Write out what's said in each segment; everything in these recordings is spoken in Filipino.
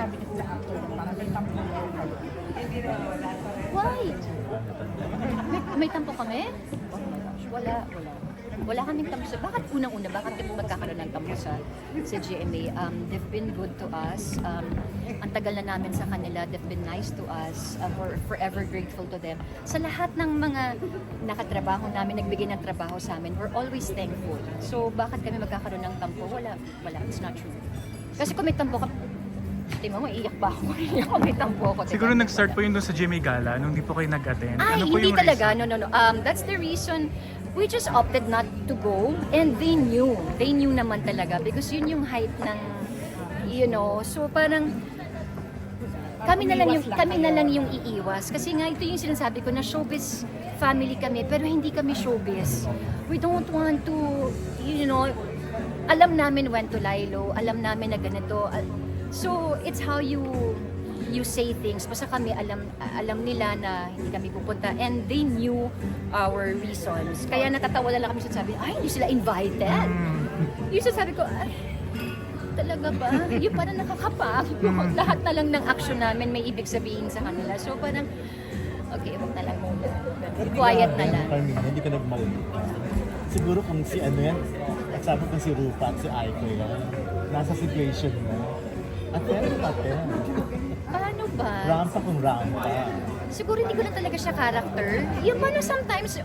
sinasabi niyo sa actor na parang may tampo kayo? Why? May tampo kami? Oh my gosh, wala. Wala kaming tampo sa... Bakit unang-una? Bakit kami magkakaroon ng tampo sa GMA? They've been good to us. Ang tagal na namin sa kanila. They've been nice to us. We're forever grateful to them. Sa lahat ng mga nakatrabaho namin, nagbigay ng trabaho sa amin, we're always thankful. So, bakit kami magkakaroon ng tampo? Wala. It's not true. Kasi kung may tampo ka, tingnan mo, iiyak ba ako? Iiyak ko, may tampo ako. Siguro nag-start po yun doon sa GMA Gala nung di po kayo nag-attend. Ay, Ano po hindi yung talaga. reason? No. That's the reason we just opted not to go. And they knew. They knew naman talaga. Because yun yung height ng, so parang, kami na lang yung iiwas. Kasi nga, ito yung sinasabi ko na showbiz family kami, pero hindi kami showbiz. We don't want to, alam namin when to lie low, alam namin na ganito. So, it's how you say things. Basta kami alam nila na hindi kami pupunta and they knew our reasons. Kaya natatawa na lang kami sa sabi, ay, hindi sila invited. Yung sabi ko, ay, talaga ba? Yung parang nakakapagod. Lahat na lang ng action namin may ibig sabihin sa kanila. So parang, okay, wag na lang muna. Quiet na lang. Carmina, hindi ka nagmalit. Siguro kung si sabi kung si Rupa at si Aiko yan, nasa situation mo. Attend. Paano ba? Rampa kung rampa. Siguro hindi ko na talaga siya character. Yung paano sometimes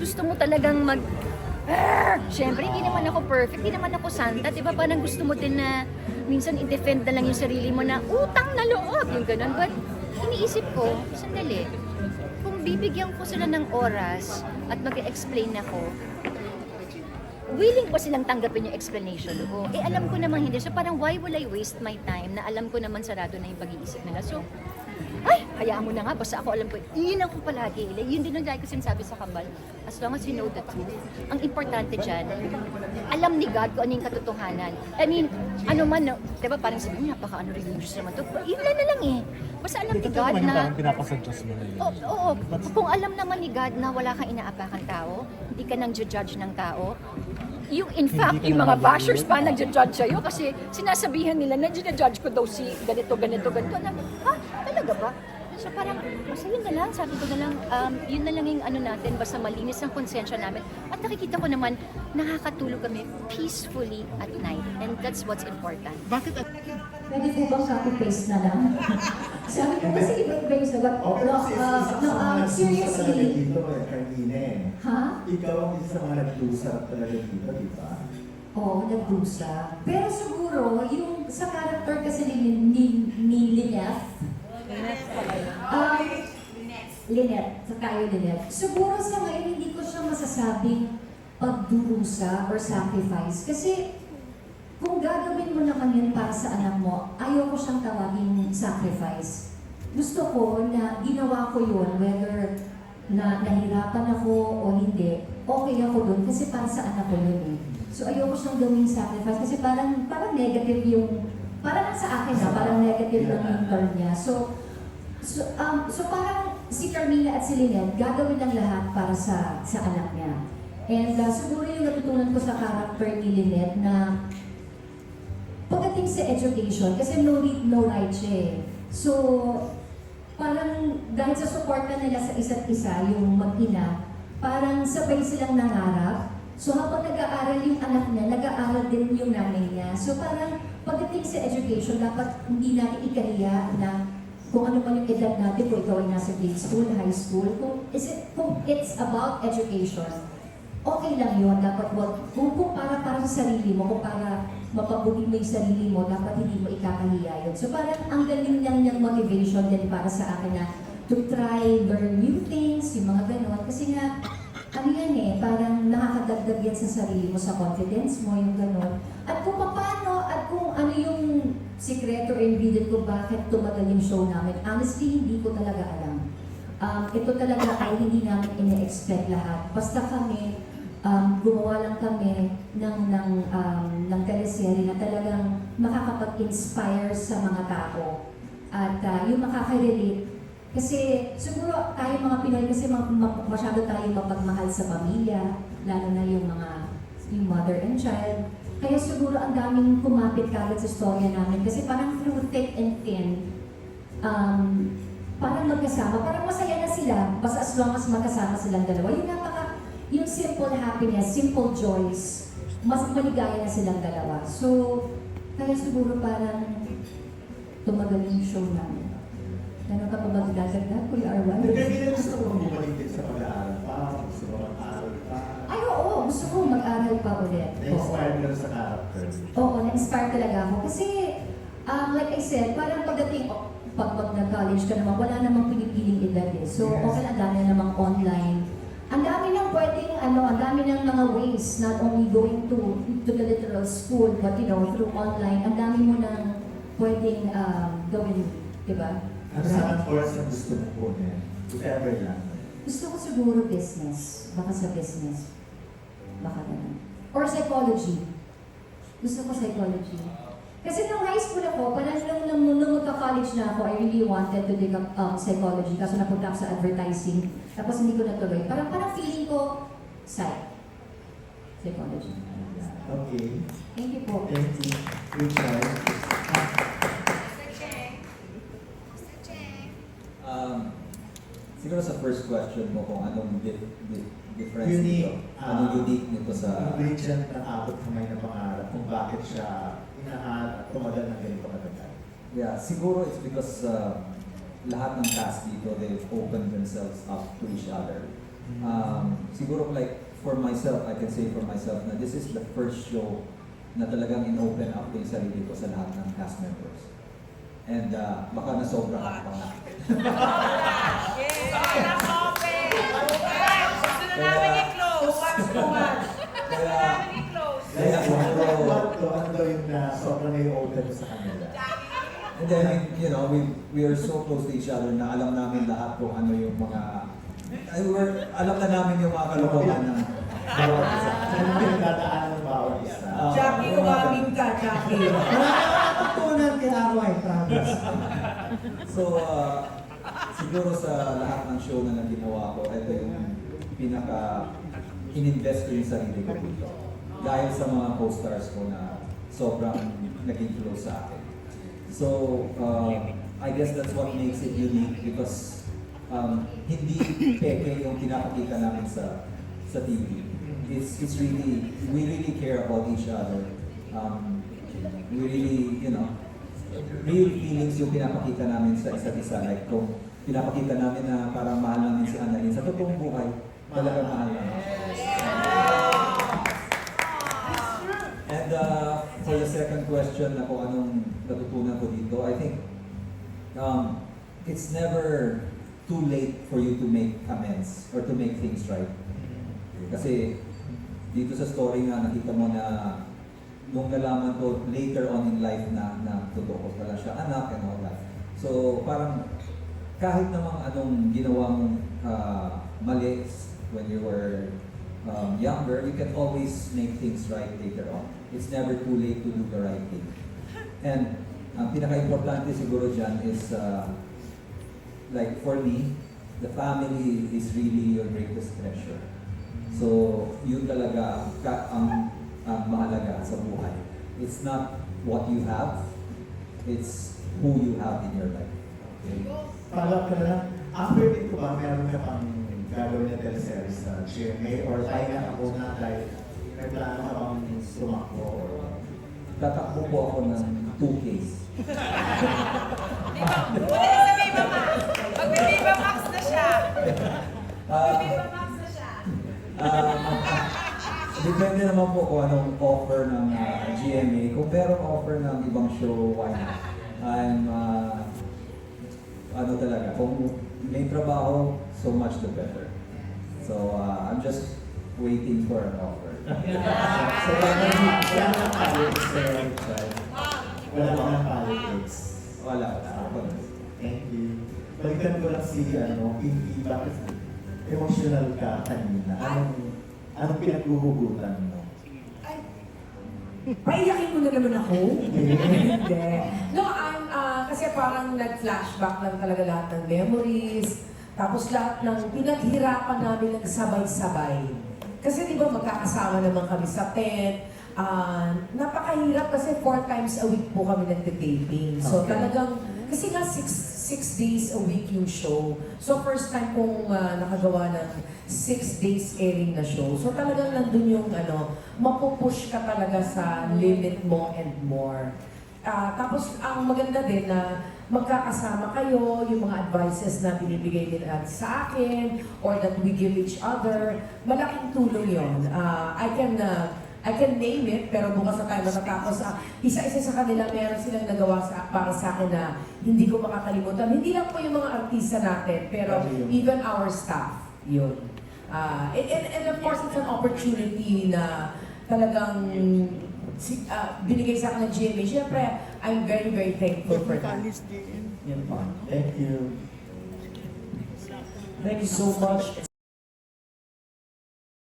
gusto mo talagang Siyempre, hindi naman ako perfect, hindi naman ako santa. Diba parang gusto mo din na minsan i-defend na lang yung sarili mo na utang na loob, yung ganun. But iniisip ko, sandali, kung bibigyan ko sila ng oras at mag-explain ako, willing pa silang tanggapin yung explanation ko. Alam ko naman hindi. So parang why will I waste my time na alam ko naman sarado na yung pag-iisip nila. So, hayaan mo na nga. Basta ako alam ko, yun ako palagi. Yun din ang lagi ko sinasabi sa Kambal. As long as you know the truth. Ang importante dyan, alam ni God kung ano yung katotohanan. I mean, ano man, diba parang sabi, napaka-religious naman to. Yun lang eh. Basta alam ni God na... Parang pinapasadjust mo na yun. Oo. Kung alam naman ni God na wala kang inaapakan tao, hindi ka nang judge ng tao, in fact, yung mga bashers pa nag-judge sa'yo kasi sinasabihan nila na judge ko daw si ganito. Talaga ba? So parang, basta yun na lang, sabi ko na lang, yun na lang yung ano natin, basta malinis ang konsensya namin. At nakikita ko naman, nakakatulog kami peacefully at night. And that's what's important. Bakit Pwede po bang copy-paste na lang? Sabi ko kasi iba-iba yung sagot. Seriously. Dito, Carmine. Ha? Ikaw ang isa sa mga nag-usap talaga dito, di ba? Oo, nagdusa. Pero siguro, yung sa character kasi ni Lynette, Lynette, sa kayo Lynette, siguro sa ngayon hindi ko siya masasabing pagdurusa or sacrifice. Kasi kung gagawin mo naman yun para sa anak mo, ayaw ko siyang tawagin sacrifice. Gusto ko na ginawa ko yun, whether na nahirapan ako o hindi, okay ako dun kasi para sa anak ko yun eh. So ayaw ko siyang gawing sacrifice kasi parang negative yung, parang sa akin parang negative lang yung turn niya. So parang si Carmina at si Lynette gagawin ng lahat para sa anak niya. And siguro yung natutunan ko sa character ni Lynette na pagdating sa education, kasi no read, no write siya eh. So, parang dahil sa suporta nila sa isa't isa, yung mag-ina, parang sabay silang nangarap. So, habang nag-aaral yung anak niya, nag-aaral din yung nanay niya. So, parang pagdating sa education, dapat hindi natin ikariya na kung ano man yung edad natin, kung ikaw ay nasa grade school, high school, kung it's about education, okay lang yun. Dapat kung para sa sarili mo, kung para mapabuti mo yung sarili mo, dapat hindi mo ikakahiya yun. So parang ang galing niyang motivation din para sa akin na to try, learn new things, yung mga ganon. Kasi nga, ano yan eh, parang nakakadagdag yan sa sarili mo, sa confidence mo, yung ganon. At kung paano, at kung ano yung sikreto or ingredient kung bakit tumagal yung show namin, honestly, hindi ko talaga alam. Ito talaga ay hindi namin ine-expect lahat. Basta kami, gumawa lang kami ng teleserye na talagang makakapag-inspire sa mga tao at yung makaka-relate. Kasi siguro tayo mga Pinoy kasi masyado tayo mapagmahal sa pamilya, lalo na yung mother and child. Kaya siguro ang daming kumapit kagad sa storya namin kasi parang through thick and thin, parang magkasama, parang masaya na sila, basta as long as magkasama silang dalawa. Yung simple happiness, simple joys, mas maligaya na silang dalawa. So, kaya siguro parang tumagal yung show namin. Gano'n ka pa magdadagdag, Kuya Arwan? Nagkakita gusto ko bumalik din sa pag-aaral pa, gusto ko mag-aaral pa. Ay, oo, gusto ko mag-aral pa ulit. Na-inspire ka sa character. Oo, na-inspire talaga ako. Kasi, like I said, parang pagdating, pag nag-college ka naman, wala namang pinipiling edad eh. So, Yes. okay, ang dami namang online. Ang dami ng pwedeng, ang dami ng mga ways, not only going to the literal school, but through online, ang dami mo nang pwedeng gawin, di ba? Ano sa course ang gusto mo kunin? If ever lang. Gusto ko siguro business. Baka sa business. Baka naman. Or psychology. Gusto ko psychology. Kasi nung high school ako, parang nung magka-college na ako, I really wanted to take up psychology. Kaso napunta ako sa advertising. Tapos hindi ko natuloy. Parang feeling ko, psychology. Okay. Thank you po. Thank you. Good choice. Siguro sa first question mo kung anong difference Unique. nito, anong unique nito sa... Ingredient ng abot kamay na pangarap kung bakit siya inahat at tumagal ng ganito katagal. Yeah, siguro it's because lahat ng cast dito, they've opened themselves up to each other. Siguro like for myself, I can say for myself na this is the first show na talagang in-open up ko yung sarili ko sa lahat ng cast members. And baka nasobra ka pa nga. Kaya Ano daw yung sobrang na-open sa kanila? And then, we are so close to each other na alam namin lahat kung ano yung mga... alam na namin yung mga kalokohan na Bawat isa. Sa mga pinagdadaanan ng bawat isa. Jackie, umaming ka, Jackie. Nakakatunan kay Arway, promise. So, siguro sa lahat ng show na ginawa ko, ito yung pinaka ininvest ko yung sarili ko dito. Dahil sa mga co-stars ko na sobrang naging close sa akin. So, I guess that's what makes it unique because hindi peke yung pinapakita namin sa TV. It's really, we really care about each other. We really, real feelings yung pinapakita namin sa isa't isa. Like kung pinapakita namin na parang mahal namin si Annalyn, sa totoong buhay, talagang mahal namin. And for the second question na kung anong natutunan ko dito, I think it's never too late for you to make amends or to make things right. Kasi dito sa story nga nakita mo na nung nalaman ko later on in life na totoo pala siya anak and all that. So parang kahit namang anong ginawa mong mali when you were younger, you can always make things right later on. It's never too late to do the right thing. And ang pinaka-importante siguro dyan is like for me, the family is really your greatest treasure. So, yun talaga ang mahalaga sa buhay. It's not what you have, it's who you have in your life. Okay? Follow up ka na lang. After dito ba, meron ka pang gagawin na teleseries sa GMA or pahinga ako na dahil may plano ka bang tumakbo or... Tatakbo po ako ng 2Ks. Mag-Viva Max na siya. Mag-Viva Max na siya. Depende naman po kung anong offer ng GMA. Kung merong offer ng ibang show, why not? I'm, talaga, kung may trabaho, so much the better. So, I'm just waiting for an offer. So, wala nang politics right? Wala nang politics. Wala. Thank you. Balikan ko lang si Pinky, bakit emotional ka kanina? Anong pinaghuhugutan mo? Paiyakin mo na naman ako. Hindi. No, kasi parang nag-flashback lang talaga lahat ng memories. Tapos lahat ng pinaghirapan namin nagsabay-sabay. Kasi di ba magkakasama naman kami sa tent. Napakahirap kasi 4 times a week po kami nagte-taping. So Okay. talagang Kasi nga 6 days a week yung show. So first time kong nakagawa ng 6 days airing na show. So talagang nandun yung mapupush ka talaga sa limit mo and more. Tapos ang maganda din na magkakasama kayo, yung mga advices na binibigay nila sa akin or that we give each other, malaking tulong yun. I can name it, pero bukas na tayo matatapos. Isa-isa sa kanila, meron silang nagawa para sa akin na hindi ko makakalimutan. Hindi lang po yung mga artista natin, pero even our staff, yun. And of course, it's an opportunity na talagang binigay sa akin ng GMA. Siyempre, I'm very, very thankful for that. Yun po. Thank you. Thank you so much.